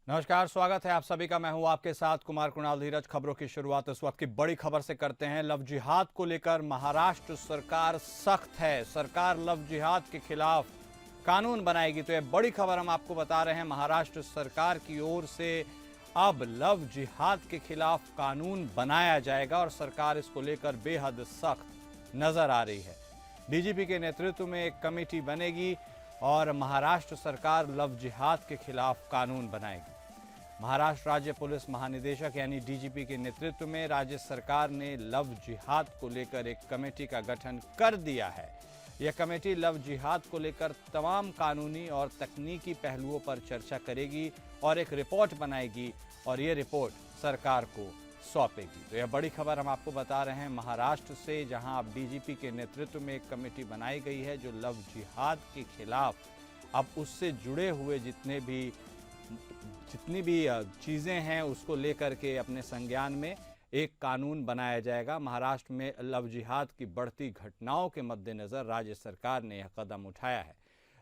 नमस्कार, स्वागत है आप सभी का। मैं हूं आपके साथ कुमार कुणाल धीरज। खबरों की शुरुआत इस वक्त की बड़ी खबर से करते हैं। लव जिहाद को लेकर महाराष्ट्र सरकार सख्त है। सरकार लव जिहाद के खिलाफ कानून बनाएगी। तो यह बड़ी खबर हम आपको बता रहे हैं। महाराष्ट्र सरकार की ओर से अब लव जिहाद के खिलाफ कानून बनाया जाएगा और सरकार इसको लेकर बेहद सख्त नजर आ रही है। डीजीपी के नेतृत्व में एक कमेटी बनेगी और महाराष्ट्र सरकार लव जिहाद के खिलाफ कानून बनाएगी। महाराष्ट्र राज्य पुलिस महानिदेशक यानी डीजीपी के नेतृत्व में राज्य सरकार ने लव जिहाद को लेकर एक कमेटी का गठन कर दिया है। यह कमेटी लव जिहाद को लेकर तमाम कानूनी और तकनीकी पहलुओं पर चर्चा करेगी और एक रिपोर्ट बनाएगी और ये रिपोर्ट सरकार को सौंपेगी। तो यह बड़ी खबर हम आपको बता रहे हैं महाराष्ट्र से, जहां अब डीजीपी के नेतृत्व में एक कमेटी बनाई गई है जो लव जिहाद के खिलाफ अब उससे जुड़े हुए जितनी भी चीज़ें हैं उसको लेकर के अपने संज्ञान में एक कानून बनाया जाएगा। महाराष्ट्र में लव जिहाद की बढ़ती घटनाओं के मद्देनज़र राज्य सरकार ने यह कदम उठाया है।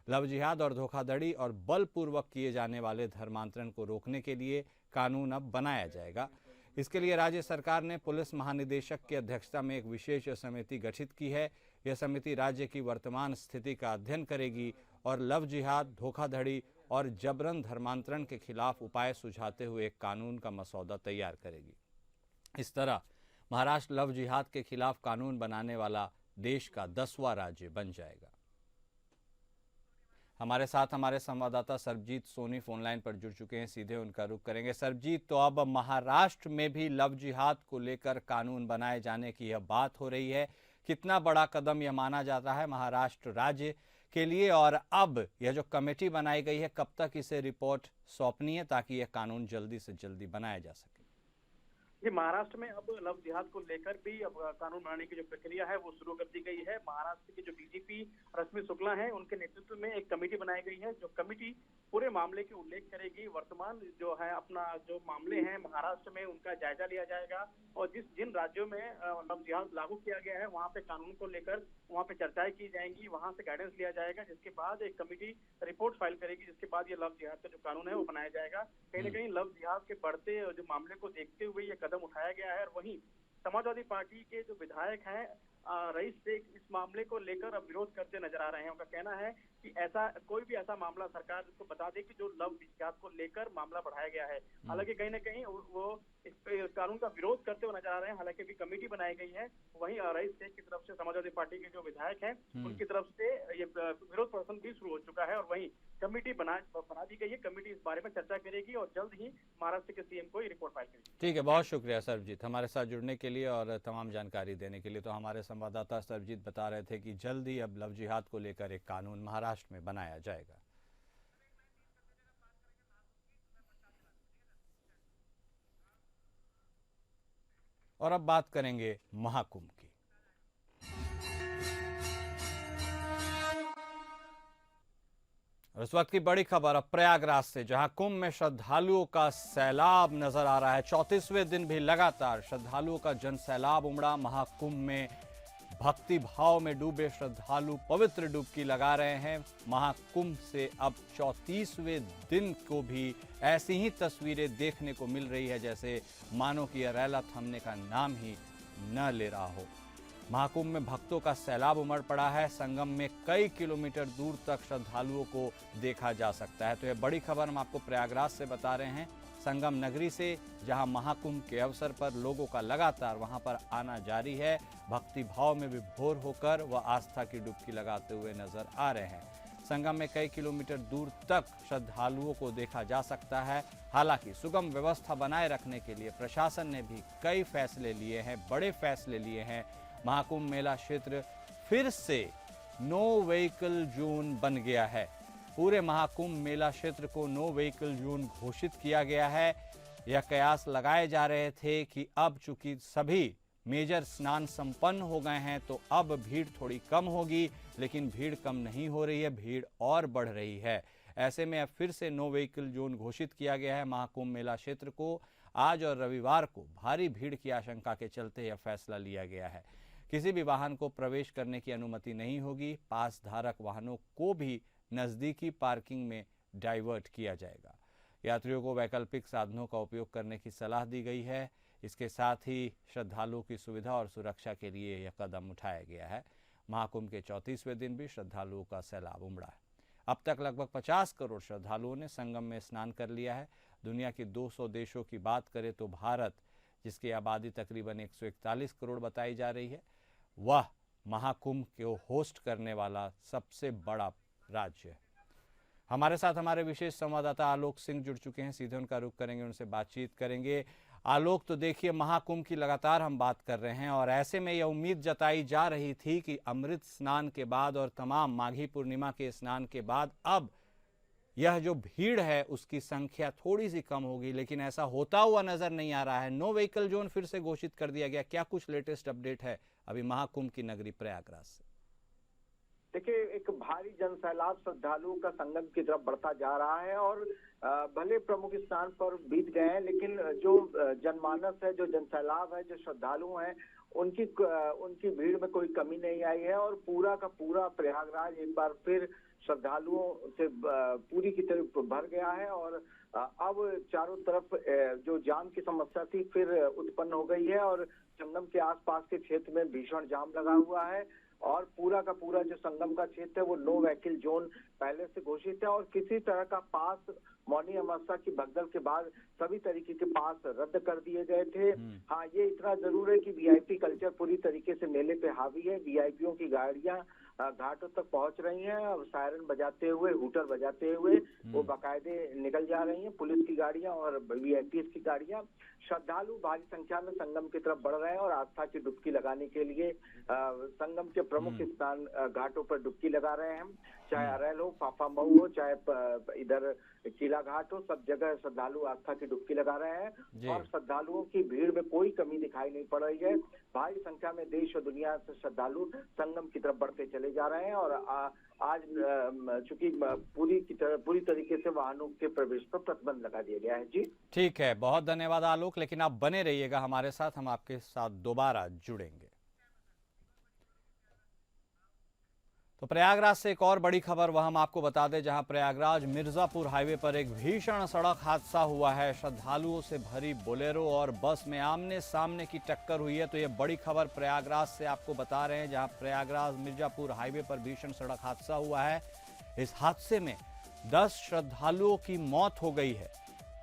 लव जिहाद और धोखाधड़ी और बलपूर्वक किए जाने वाले धर्मांतरण को रोकने के लिए कानून अब बनाया जाएगा। इसके लिए राज्य सरकार ने पुलिस महानिदेशक की अध्यक्षता में एक विशेष समिति गठित की है। यह समिति राज्य की वर्तमान स्थिति का अध्ययन करेगी और लव जिहाद, धोखाधड़ी और जबरन धर्मांतरण के खिलाफ उपाय सुझाते हुए एक कानून का मसौदा तैयार करेगी। इस तरह महाराष्ट्र लव जिहाद के खिलाफ कानून बनाने वाला देश का 10वां राज्य बन जाएगा। हमारे साथ हमारे संवाददाता सरबजीत सोनी फोनलाइन पर जुड़ चुके हैं, सीधे उनका रुख करेंगे। सरबजीत, तो अब महाराष्ट्र में भी लव जिहाद को लेकर कानून बनाए जाने की यह बात हो रही है। कितना बड़ा कदम यह माना जाता है महाराष्ट्र राज्य के लिए, और अब यह जो कमेटी बनाई गई है कब तक इसे रिपोर्ट सौंपनी है ताकि यह कानून जल्दी से जल्दी बनाया जा सके? ये महाराष्ट्र में अब लव जिहाद को लेकर भी अब कानून बनाने की जो प्रक्रिया है वो शुरू कर दी गई है। महाराष्ट्र के जो डीजीपी रश्मि शुक्ला हैं उनके नेतृत्व में एक कमेटी बनाई गई है जो कमेटी पूरे मामले की उल्लेख करेगी। वर्तमान जो है अपना जो मामले हैं महाराष्ट्र में उनका जायजा लिया जाएगा और जिन राज्यों में लव जिहाद लागू किया गया है वहाँ पे कानून को लेकर वहाँ पे चर्चाएं की जाएंगी, वहाँ से गाइडेंस लिया जाएगा, जिसके बाद एक कमेटी रिपोर्ट फाइल करेगी, जिसके बाद ये लव जिहाद का जो कानून है वो बनाया जाएगा। कहीं ना कहीं लव जिहाद के बढ़ते जो मामले को देखते हुए ये कदम उठाया गया है। और वहीं समाजवादी पार्टी के जो विधायक हैं रईस शेख इस मामले को लेकर अब विरोध करते नजर आ रहे हैं। उनका कहना है कि ऐसा कोई भी ऐसा मामला सरकार को बता दे कि जो लव जिहाद को लेकर मामला बढ़ाया गया है। हालांकि कहीं ना कहीं वो इस कानून का विरोध करते हुए नजर आ रहे हैं। हालांकि अभी कमेटी बनाई गई है, वहीं रईस शेख की तरफ से समाजवादी पार्टी के जो विधायक हैं उनकी तरफ से ये विरोध प्रदर्शन भी शुरू हो चुका है और वहीं कमेटी बना दी गई है। कमेटी इस बारे में चर्चा करेगी और जल्द ही महाराष्ट्र के सीएम को रिपोर्ट फाइल करेगी। ठीक है, बहुत शुक्रिया सरबजीत हमारे साथ जुड़ने के लिए और तमाम जानकारी देने के लिए। तो हमारे संवाददाता सरबजीत बता रहे थे कि जल्द ही अब लव जिहाद को लेकर एक कानून महाराष्ट्र में बनाया जाएगा। और अब बात करेंगे महाकुंभ की। इस वक्त की बड़ी खबर अब प्रयागराज से, जहां कुंभ में श्रद्धालुओं का सैलाब नजर आ रहा है। 34वें दिन भी लगातार श्रद्धालुओं का जन सैलाब उमड़ा। महाकुंभ में भक्ति भाव में डूबे श्रद्धालु पवित्र डुबकी लगा रहे हैं। महाकुंभ से अब 34वें दिन को भी ऐसी ही तस्वीरें देखने को मिल रही है जैसे मानो कि यह रैला थमने का नाम ही न ले रहा हो। महाकुंभ में भक्तों का सैलाब उमड़ पड़ा है। संगम में कई किलोमीटर दूर तक श्रद्धालुओं को देखा जा सकता है। तो यह बड़ी खबर हम आपको प्रयागराज से बता रहे हैं, संगम नगरी से, जहां महाकुंभ के अवसर पर लोगों का लगातार वहां पर आना जारी है। भक्ति भाव में विभोर होकर वह आस्था की डुबकी लगाते हुए नजर आ रहे हैं। संगम में कई किलोमीटर दूर तक श्रद्धालुओं को देखा जा सकता है। हालांकि सुगम व्यवस्था बनाए रखने के लिए प्रशासन ने भी कई फैसले लिए हैं, बड़े फैसले लिए हैं। महाकुंभ मेला क्षेत्र फिर से नो व्हीकल जोन बन गया है। पूरे महाकुंभ मेला क्षेत्र को नो व्हीकल जोन घोषित किया गया है। यह कयास लगाए जा रहे थे कि अब चूंकि सभी मेजर स्नान संपन्न हो गए हैं तो अब भीड़ थोड़ी कम होगी, लेकिन भीड़ कम नहीं हो रही है, भीड़ और बढ़ रही है। ऐसे में अब फिर से नो व्हीकल जोन घोषित किया गया है महाकुंभ मेला क्षेत्र को। आज और रविवार को भारी भीड़ की आशंका के चलते यह फैसला लिया गया है। किसी भी वाहन को प्रवेश करने की अनुमति नहीं होगी। पास धारक वाहनों को भी नज़दीकी पार्किंग में डाइवर्ट किया जाएगा। यात्रियों को वैकल्पिक साधनों का उपयोग करने की सलाह दी गई है। इसके साथ ही श्रद्धालुओं की सुविधा और सुरक्षा के लिए यह कदम उठाया गया है। महाकुंभ के 34वें दिन भी श्रद्धालुओं का सैलाब उमड़ा है। अब तक लगभग 50 करोड़ श्रद्धालुओं ने संगम में स्नान कर लिया है। दुनिया के 200 देशों की बात करें तो भारत, जिसकी आबादी तकरीबन 141 करोड़ बताई जा रही है, वह महाकुंभ को होस्ट करने वाला सबसे बड़ा राज्य है। हमारे साथ हमारे विशेष संवाददाता आलोक सिंह जुड़ चुके हैं। सीधे उनका रुख करेंगे, उनसे बातचीत करेंगे। आलोक, तो देखिए, महाकुंभ की लगातार हम बात कर रहे हैं और ऐसे में यह उम्मीद जताई जा रही थी कि अमृत स्नान के बाद और तमाम माघी पूर्णिमा के स्नान के बाद अब यह जो भीड़ है उसकी संख्या थोड़ी सी कम होगी, लेकिन ऐसा होता हुआ नजर नहीं आ रहा है। नो व्हीकल जोन फिर से घोषित कर दिया गया। क्या कुछ लेटेस्ट अपडेट है अभी महाकुंभ की नगरी प्रयागराज से? देखिए, एक भारी जनसैलाब श्रद्धालुओं का संगम की तरफ बढ़ता जा रहा है और भले प्रमुख स्नान पर बीत गए हैं, लेकिन जो जनमानस है, जो जनसैलाब है, जो श्रद्धालु हैं, उनकी भीड़ में कोई कमी नहीं आई है और पूरा का पूरा प्रयागराज एक बार फिर श्रद्धालुओं से पूरी की तरह भर गया है। और अब चारों तरफ जो जाम की समस्या थी फिर उत्पन्न हो गई है और संगम के आसपास के क्षेत्र में भीषण जाम लगा हुआ है और पूरा का पूरा जो संगम का क्षेत्र है वो नो व्हीकल जोन पहले से घोषित है और किसी तरह का पास मौनी अमावस्या की भगदड़ के बाद सभी तरीके के पास रद्द कर दिए गए थे। हाँ, ये इतना जरूर है कि वीआईपी कल्चर पूरी तरीके से मेले पे हावी है। वीआईपीओं की गाड़ियां घाटों तक पहुंच रही हैं और सायरन बजाते हुए, हूटर बजाते हुए वो बाकायदे निकल जा रही हैं। पुलिस की गाड़ियां और वीआईपी की गाड़ियां। श्रद्धालु भारी संख्या में संगम की तरफ बढ़ रहे हैं और आस्था की डुबकी लगाने के लिए संगम के प्रमुख स्नान घाटों पर डुबकी लगा रहे हैं। चाहे अरैल हो, फाफा मऊ हो, चाहे इधर किला घाट हो, सब जगह श्रद्धालु आस्था की डुबकी लगा रहे हैं और श्रद्धालुओं की भीड़ में कोई कमी दिखाई नहीं पड़ रही है। भारी संख्या में देश और दुनिया से श्रद्धालु संगम की तरफ बढ़ते चले जा रहे हैं और आज चूंकि पूरी तरीके से वाहनों के प्रवेश पर प्रतिबंध लगा दिया गया है। जी ठीक है, बहुत धन्यवाद आलोक, लेकिन आप बने रहिएगा हमारे साथ, हम आपके साथ दोबारा जुड़ेंगे। तो प्रयागराज से एक और बड़ी खबर वह हम आपको बता दें, जहां प्रयागराज मिर्जापुर हाईवे पर एक भीषण सड़क हादसा हुआ है। श्रद्धालुओं से भरी बोलेरो और बस में आमने सामने की टक्कर हुई है। तो ये बड़ी खबर प्रयागराज से आपको बता रहे हैं, जहां प्रयागराज मिर्जापुर हाईवे पर भीषण सड़क हादसा हुआ है। इस हादसे में 10 श्रद्धालुओं की मौत हो गई है।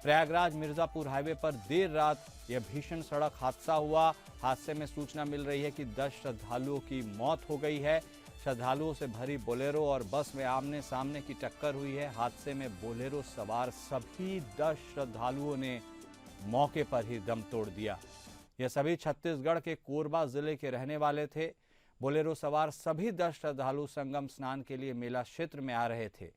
प्रयागराज मिर्जापुर हाईवे पर देर रात यह भीषण सड़क हादसा हुआ। हादसे में सूचना मिल रही है कि 10 श्रद्धालुओं की मौत हो गई है। श्रद्धालुओं से भरी बोलेरो और बस में आमने सामने की टक्कर हुई है। हादसे में बोलेरो सवार सभी 10 श्रद्धालुओं ने मौके पर ही दम तोड़ दिया। ये सभी छत्तीसगढ़ के कोरबा जिले के रहने वाले थे। बोलेरो सवार सभी 10 श्रद्धालु संगम स्नान के लिए मेला क्षेत्र में आ रहे थे।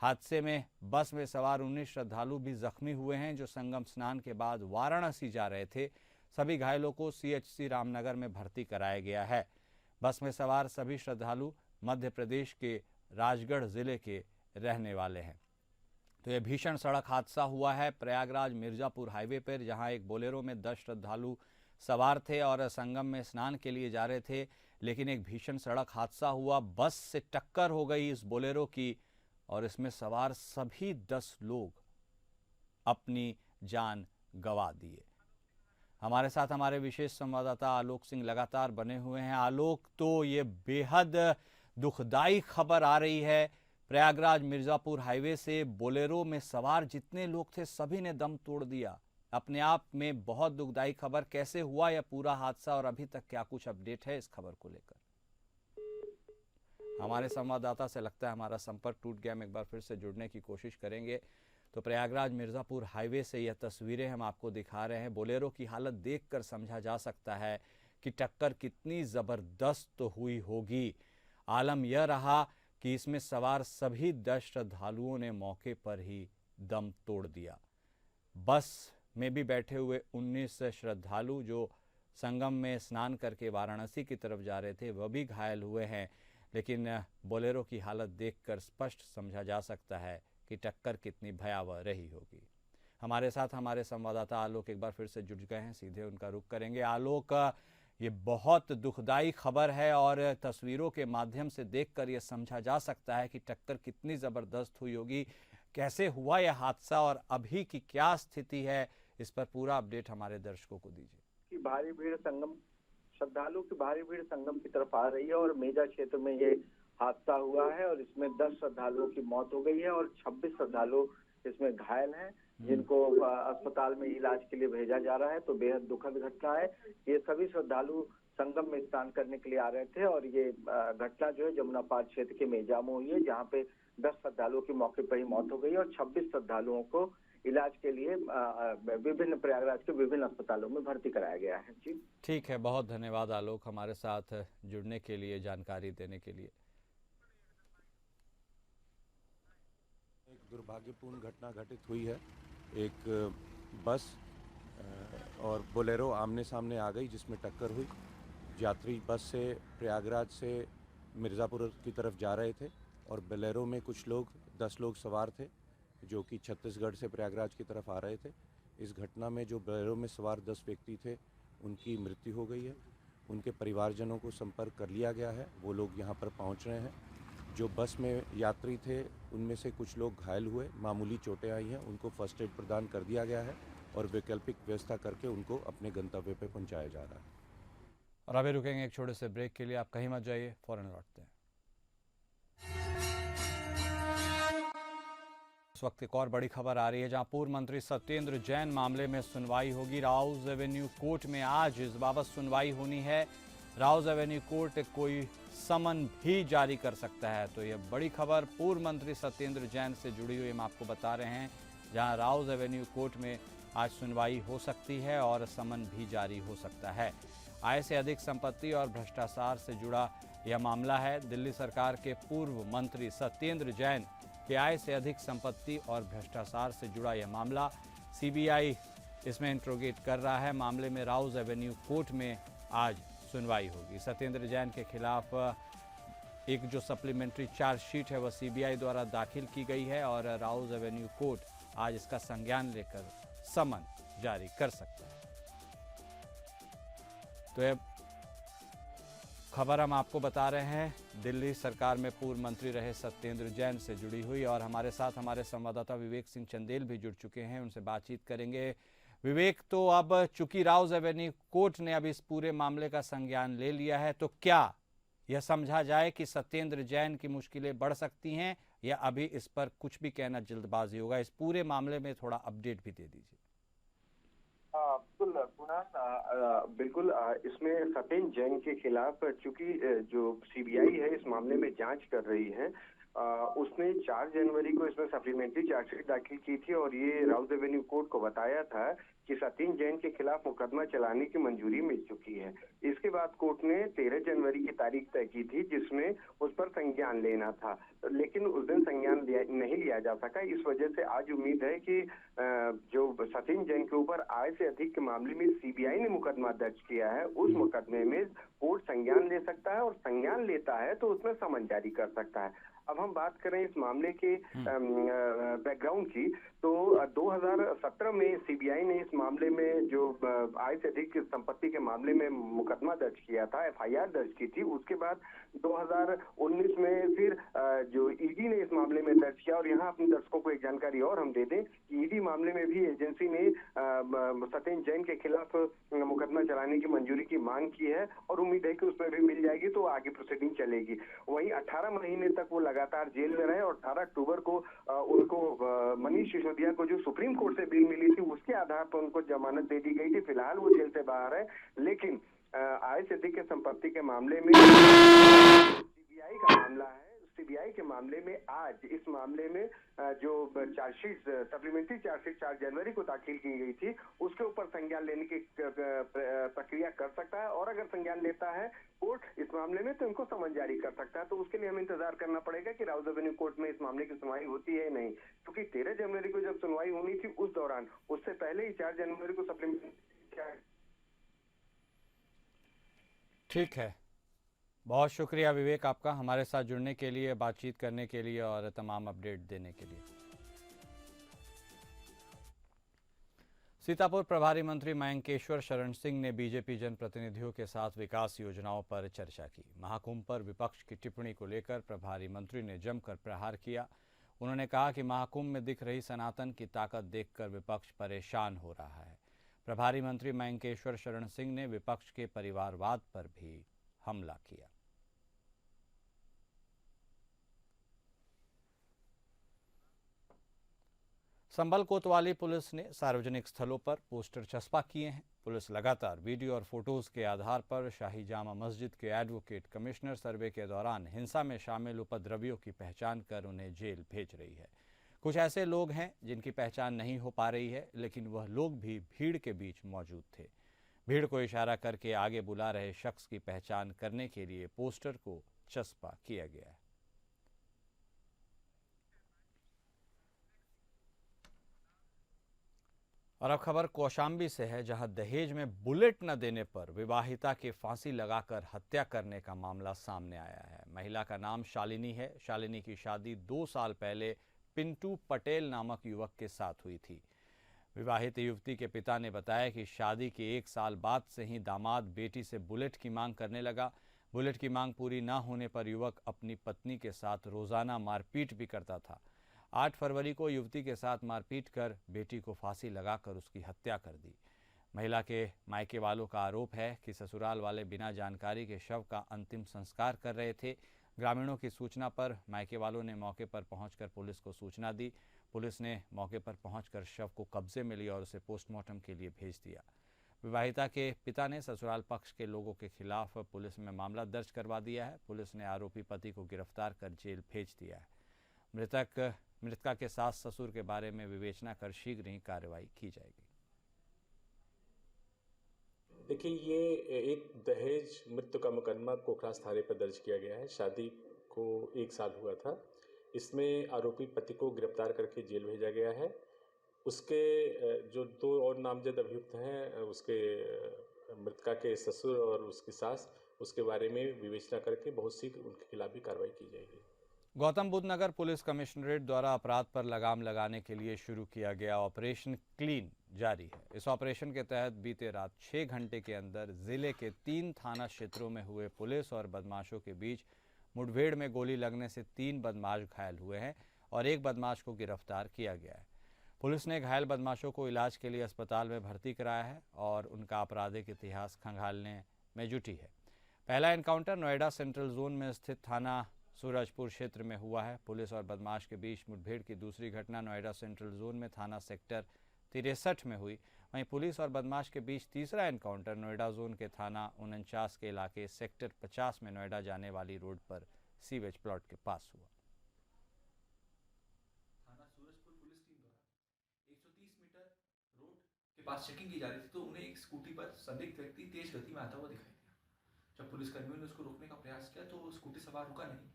हादसे में बस में सवार 19 श्रद्धालु भी जख्मी हुए हैं, जो संगम स्नान के बाद वाराणसी जा रहे थे। सभी घायलों को सीएचसी रामनगर में भर्ती कराया गया है। बस में सवार सभी श्रद्धालु मध्य प्रदेश के राजगढ़ जिले के रहने वाले हैं। तो यह भीषण सड़क हादसा हुआ है प्रयागराज मिर्जापुर हाईवे पर, जहां एक बोलेरो में 10 श्रद्धालु सवार थे और संगम में स्नान के लिए जा रहे थे, लेकिन एक भीषण सड़क हादसा हुआ। बस से टक्कर हो गई इस बोलेरो की और इसमें सवार सभी 10 लोग अपनी जान गंवा दिए। हमारे साथ हमारे विशेष संवाददाता आलोक सिंह लगातार बने हुए हैं। आलोक, तो ये बेहद दुखदाई खबर आ रही है प्रयागराज मिर्जापुर हाईवे से। बोलेरो में सवार जितने लोग थे सभी ने दम तोड़ दिया। अपने आप में बहुत दुखदाई खबर। कैसे हुआ यह पूरा हादसा और अभी तक क्या कुछ अपडेट है इस खबर को लेकर? हमारे संवाददाता से लगता है हमारा संपर्क टूट गया। हम एक बार फिर से जुड़ने की कोशिश करेंगे। तो प्रयागराज मिर्जापुर हाईवे से यह तस्वीरें हम आपको दिखा रहे हैं। बोलेरो की हालत देखकर समझा जा सकता है कि टक्कर कितनी ज़बरदस्त हुई होगी। आलम यह रहा कि इसमें सवार सभी 10 श्रद्धालुओं ने मौके पर ही दम तोड़ दिया। बस में भी बैठे हुए 19 श्रद्धालु जो संगम में स्नान करके वाराणसी की तरफ जा रहे थे वह भी घायल हुए हैं, लेकिन बोलेरो की हालत देखकर स्पष्ट समझा जा सकता है कि टक्कर कितनी भयावह रही होगी। हमारे साथ हमारे संवाददाता आलोक एक बार फिर से जुड़ गए हैं, सीधे उनका रुख करेंगे। आलोक, ये बहुत दुखदाई खबर है और तस्वीरों के माध्यम से देखकर यह समझा जा सकता है कि टक्कर कितनी ज़बरदस्त हुई होगी। कैसे हुआ यह हादसा और अभी की क्या स्थिति है, इस पर पूरा अपडेट हमारे दर्शकों को दीजिए। की भारी भीड़ संगम श्रद्धालुओं की भारी भीड़ संगम की तरफ आ रही है और मेजा क्षेत्र में ये हादसा हुआ है और इसमें 10 श्रद्धालुओं की मौत हो गई है और 26 श्रद्धालु इसमें घायल हैं, जिनको अस्पताल में इलाज के लिए भेजा जा रहा है। तो बेहद दुखद घटना है। ये सभी श्रद्धालु संगम में स्नान करने के लिए आ रहे थे और ये घटना जो है जमुना पार क्षेत्र के मेजा में हुई है, जहाँ पे 10 श्रद्धालुओं की मौके पर ही मौत हो गई और 26 श्रद्धालुओं को इलाज के लिए विभिन्न प्रयागराज के विभिन्न अस्पतालों में भर्ती कराया गया है। जी ठीक है, बहुत धन्यवाद आलोक हमारे साथ जुड़ने के लिए, जानकारी देने के लिए। एक दुर्भाग्यपूर्ण घटना घटित हुई है। एक बस और बोलेरो आमने सामने आ गई, जिसमें टक्कर हुई। यात्री बस से प्रयागराज से मिर्ज़ापुर की तरफ जा रहे थे और बोलेरो में कुछ लोग 10 लोग सवार थे, जो कि छत्तीसगढ़ से प्रयागराज की तरफ आ रहे थे। इस घटना में जो बोलेरो में सवार 10 व्यक्ति थे, उनकी मृत्यु हो गई है। उनके परिवारजनों को संपर्क कर लिया गया है, वो लोग यहाँ पर पहुँच रहे हैं। जो बस में यात्री थे, उनमें से कुछ लोग घायल हुए, मामूली चोटें आई हैं, उनको फर्स्ट एड प्रदान कर दिया गया है और वैकल्पिक व्यवस्था करके उनको अपने गंतव्य पर पहुँचाया जा रहा है। और अभी रुकेंगे एक छोटे से ब्रेक के लिए, आप कहीं मत जाइए, फौरन लौटते हैं। इस वक्त एक और बड़ी खबर आ रही है, जहां पूर्व मंत्री सत्येंद्र जैन मामले में सुनवाई होगी। राउज एवेन्यू कोर्ट में आज इस बाबत सुनवाई होनी है। राउज एवेन्यू कोर्ट कोई समन भी जारी कर सकता है। तो यह बड़ी खबर पूर्व मंत्री सत्येंद्र जैन से जुड़ी हुई हम आपको बता रहे हैं, जहां राउज एवेन्यू कोर्ट में आज सुनवाई हो सकती है और समन भी जारी हो सकता है। आय से अधिक संपत्ति और भ्रष्टाचार से जुड़ा यह मामला है। दिल्ली सरकार के पूर्व मंत्री सत्येंद्र जैन के आय से अधिक संपत्ति और भ्रष्टाचार से जुड़ा यह मामला सीबीआई इसमें इंट्रोगेट कर रहा है। मामले में राउज एवेन्यू कोर्ट में आज सुनवाई होगी। सत्येंद्र जैन के खिलाफ एक जो सप्लीमेंट्री चार्जशीट है वह सीबीआई द्वारा दाखिल की गई है और राउज एवेन्यू कोर्ट आज इसका संज्ञान लेकर समन जारी कर सकता है। तो यह खबर हम आपको बता रहे हैं दिल्ली सरकार में पूर्व मंत्री रहे सत्येंद्र जैन से जुड़ी हुई, और हमारे साथ हमारे संवाददाता विवेक सिंह चंदेल भी जुड़ चुके हैं, उनसे बातचीत करेंगे। विवेक, तो अब चूंकि राउज एवेन्यू कोर्ट ने अब इस पूरे मामले का संज्ञान ले लिया है, तो क्या यह समझा जाए कि सत्येंद्र जैन की मुश्किलें बढ़ सकती हैं या अभी इस पर कुछ भी कहना जल्दबाजी होगा? इस पूरे मामले में थोड़ा अपडेट भी दे दीजिए। बिल्कुल इसमें सत्येंद्र जैन के खिलाफ चूंकि जो सीबीआई है इस मामले में जांच कर रही है, उसने 4 जनवरी को इसमें सप्लीमेंट्री चार्जशीट दाखिल की थी और ये राउज एवेन्यू कोर्ट को बताया था कि सत्येंद्र जैन के खिलाफ मुकदमा चलाने की मंजूरी मिल चुकी है। इसके बाद कोर्ट ने 13 जनवरी की तारीख तय की थी, जिसमें उस पर संज्ञान लेना था, लेकिन उस दिन संज्ञान नहीं लिया जा सका। इस वजह से आज उम्मीद है कि जो सत्येंद्र जैन के ऊपर आय से अधिक के मामले में सीबीआई ने मुकदमा दर्ज किया है, उस मुकदमे में कोर्ट संज्ञान ले सकता है और संज्ञान लेता है तो उसमें समन जारी कर सकता है। अब हम बात करें इस मामले के बैकग्राउंड की, तो 2017 में सीबीआई ने इस मामले में जो आय से अधिक संपत्ति के मामले में मुकदमा दर्ज किया था, एफआईआर दर्ज की थी। उसके बाद 2019 में फिर जो ईडी ने इस मामले में दर्ज किया। और यहाँ अपने दर्शकों को एक जानकारी और हम दे दें कि ईडी मामले में भी एजेंसी ने सत्येंद्र जैन के खिलाफ मुकदमा चलाने की मंजूरी की मांग की है और उम्मीद है कि उसमें भी मिल जाएगी तो आगे प्रोसीडिंग चलेगी। वहीं 18 महीने तक वो लगातार जेल में रहे और 18 अक्टूबर को उनको मनीष सिसोदिया को जो सुप्रीम कोर्ट से बेल मिली थी उसके आधार पर उनको जमानत दे दी गई थी। फिलहाल वो जेल से बाहर है, लेकिन आय से अधिक संपत्ति के मामले में सीबीआई का मामला है। सीबीआई के मामले में आज इस मामले में जो चार्जशीट सप्लीमेंट्री चार्जशीट 4 जनवरी को दाखिल की गई थी, उसके ऊपर संज्ञान लेने की प्रक्रिया कर सकता है और अगर संज्ञान लेता है कोर्ट इस मामले में तो इनको समन जारी कर सकता है। तो उसके लिए हमें इंतजार करना पड़ेगा कि राउज एवेन्यू कोर्ट में इस मामले की सुनवाई होती है नहीं, क्योंकि 13 जनवरी को जब सुनवाई होनी थी उस दौरान उससे पहले ही 4 जनवरी को सप्लीमेंट्री। ठीक है, बहुत शुक्रिया विवेक आपका हमारे साथ जुड़ने के लिए, बातचीत करने के लिए और तमाम अपडेट देने के लिए। सीतापुर प्रभारी मंत्री मयंकेश्वर शरण सिंह ने बीजेपी जनप्रतिनिधियों के साथ विकास योजनाओं पर चर्चा की। महाकुंभ पर विपक्ष की टिप्पणी को लेकर प्रभारी मंत्री ने जमकर प्रहार किया। उन्होंने कहा कि महाकुंभ में दिख रही सनातन की ताकत देखकर विपक्ष परेशान हो रहा है। प्रभारी मंत्री मयंकेश्वर शरण सिंह ने विपक्ष के परिवारवाद पर भी हमला किया। संभल कोतवाली पुलिस ने सार्वजनिक स्थलों पर पोस्टर चस्पा किए हैं। पुलिस लगातार वीडियो और फोटोज के आधार पर शाही जामा मस्जिद के एडवोकेट कमिश्नर सर्वे के दौरान हिंसा में शामिल उपद्रवियों की पहचान कर उन्हें जेल भेज रही है। कुछ ऐसे लोग हैं जिनकी पहचान नहीं हो पा रही है, लेकिन वह लोग भी भीड़ के बीच मौजूद थे। भीड़ को इशारा करके आगे बुला रहे शख्स की पहचान करने के लिए पोस्टर को चस्पा किया गया है। और अब खबर कौशाम्बी से है, जहां दहेज में बुलेट न देने पर विवाहिता की फांसी लगाकर हत्या करने का मामला सामने आया है। महिला का नाम शालिनी है। शालिनी की शादी 2 साल पहले पिंटू पटेल नामक युवक के साथ हुई थी। विवाहित युवती के पिता ने बताया कि शादी के 1 साल बाद से ही दामाद बेटी से बुलेट की मांग करने लगा। बुलेट की मांग पूरी न होने पर युवक अपनी पत्नी के साथ रोजाना मारपीट भी करता था। 8 फरवरी को युवती के साथ मारपीट कर बेटी को फांसी लगाकर उसकी हत्या कर दी। महिला के मायके वालों का आरोप है कि ससुराल वाले बिना जानकारी के शव का अंतिम संस्कार कर रहे थे। ग्रामीणों की सूचना पर मायके वालों ने मौके पर पहुंचकर पुलिस को सूचना दी। पुलिस ने मौके पर पहुंचकर शव को कब्जे में लिया और उसे पोस्टमार्टम के लिए भेज दिया। विवाहिता के पिता ने ससुराल पक्ष के लोगों के खिलाफ पुलिस में मामला दर्ज करवा दिया है। पुलिस ने आरोपी पति को गिरफ्तार कर जेल भेज दिया है। मृतका के सास ससुर के बारे में विवेचना कर शीघ्र ही कार्रवाई की जाएगी। देखिए, ये एक दहेज मृत्यु का मुकदमा कोखरास थाने पर दर्ज किया गया है। शादी को 1 साल हुआ था। इसमें आरोपी पति को गिरफ्तार करके जेल भेजा गया है। उसके जो 2 और नामजद अभियुक्त हैं, उसके मृतका के ससुर और उसकी सास, उसके बारे में विवेचना करके बहुत शीघ्र उनके खिलाफ भी कार्रवाई की जाएगी। गौतम बुद्ध नगर पुलिस कमिश्नरेट द्वारा अपराध पर लगाम लगाने के लिए शुरू किया गया ऑपरेशन क्लीन जारी है। इस ऑपरेशन के तहत बीते रात 6 घंटे के अंदर जिले के 3 थाना क्षेत्रों में हुए पुलिस और बदमाशों के बीच मुठभेड़ में गोली लगने से 3 बदमाश घायल हुए हैं और 1 बदमाश को गिरफ्तार किया गया है। पुलिस ने घायल बदमाशों को इलाज के लिए अस्पताल में भर्ती कराया है और उनका आपराधिक इतिहास खंगालने में जुटी है। पहला एनकाउंटर नोएडा सेंट्रल जोन में स्थित थाना सूरजपुर क्षेत्र में हुआ है। पुलिस और बदमाश के बीच मुठभेड़ की दूसरी घटना नोएडा सेंट्रल जोन में थाना सेक्टर 63 में हुई। वहीं पुलिस और बदमाश के बीच तीसरा एनकाउंटर नोएडा जोन के थाना 49 के इलाके सेक्टर 50 में नोएडा जाने वाली रोड पर सीवेज प्लॉट के पास हुआ। थाना सूरजपुर पुलिस टीम द्वारा 130 मीटर रोड के पास चेकिंग की जा रही थी, तो उन्हें एक स्कूटी पर संदिग्ध व्यक्ति तेज गति में आता हुआ दिखाई दिया। जब पुलिसकर्मियों ने उसको रोकने का प्रयास किया तो स्कूटी सवार रुका नहीं,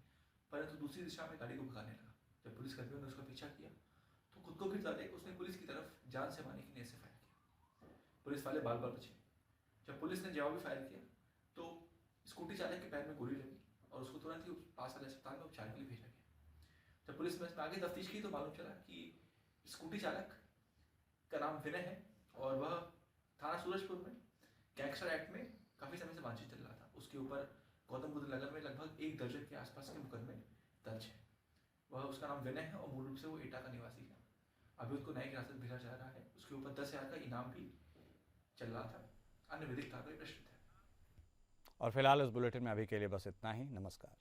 परंतु दूसरी दिशा में गाड़ी को भगाने लगा। जब पुलिसकर्मियों ने उसका पीछा किया तो खुद को गिरता देख उसने पुलिस की तरफ जान से मारने की नीयत से फायर किया। पुलिस वाले बाल बाल बचे। जब पुलिस ने जवाबी फायर किया तो स्कूटी चालक के पैर में गोली लगी और उसको तुरंत ही पास वाले अस्पताल में उपचार के लिए भेजा गया। जब पुलिस ने इसमें आगे तफ्तीश की तो मालूम चला कि स्कूटी चालक का नाम विनय है और वह थाना सूरजपुर में गैंगस्टर एक्ट में काफ़ी समय से वांछित चल रहा था। उसके ऊपर गौतम बुद्ध नगर में लगभग 1 दर्जन के आसपास के मुकदमे दर्ज है। वह उसका नाम विनय है और मूल रूप से वो एटा का निवासी है। अभी उसको न्यायिक हिरासत भेजा जा रहा है। उसके ऊपर 10,000 का इनाम भी चल रहा था। अन्य विधिक कार्रवाई प्रस्तुत है। और फिलहाल इस बुलेटिन में अभी के लिए बस इतना ही। नमस्कार।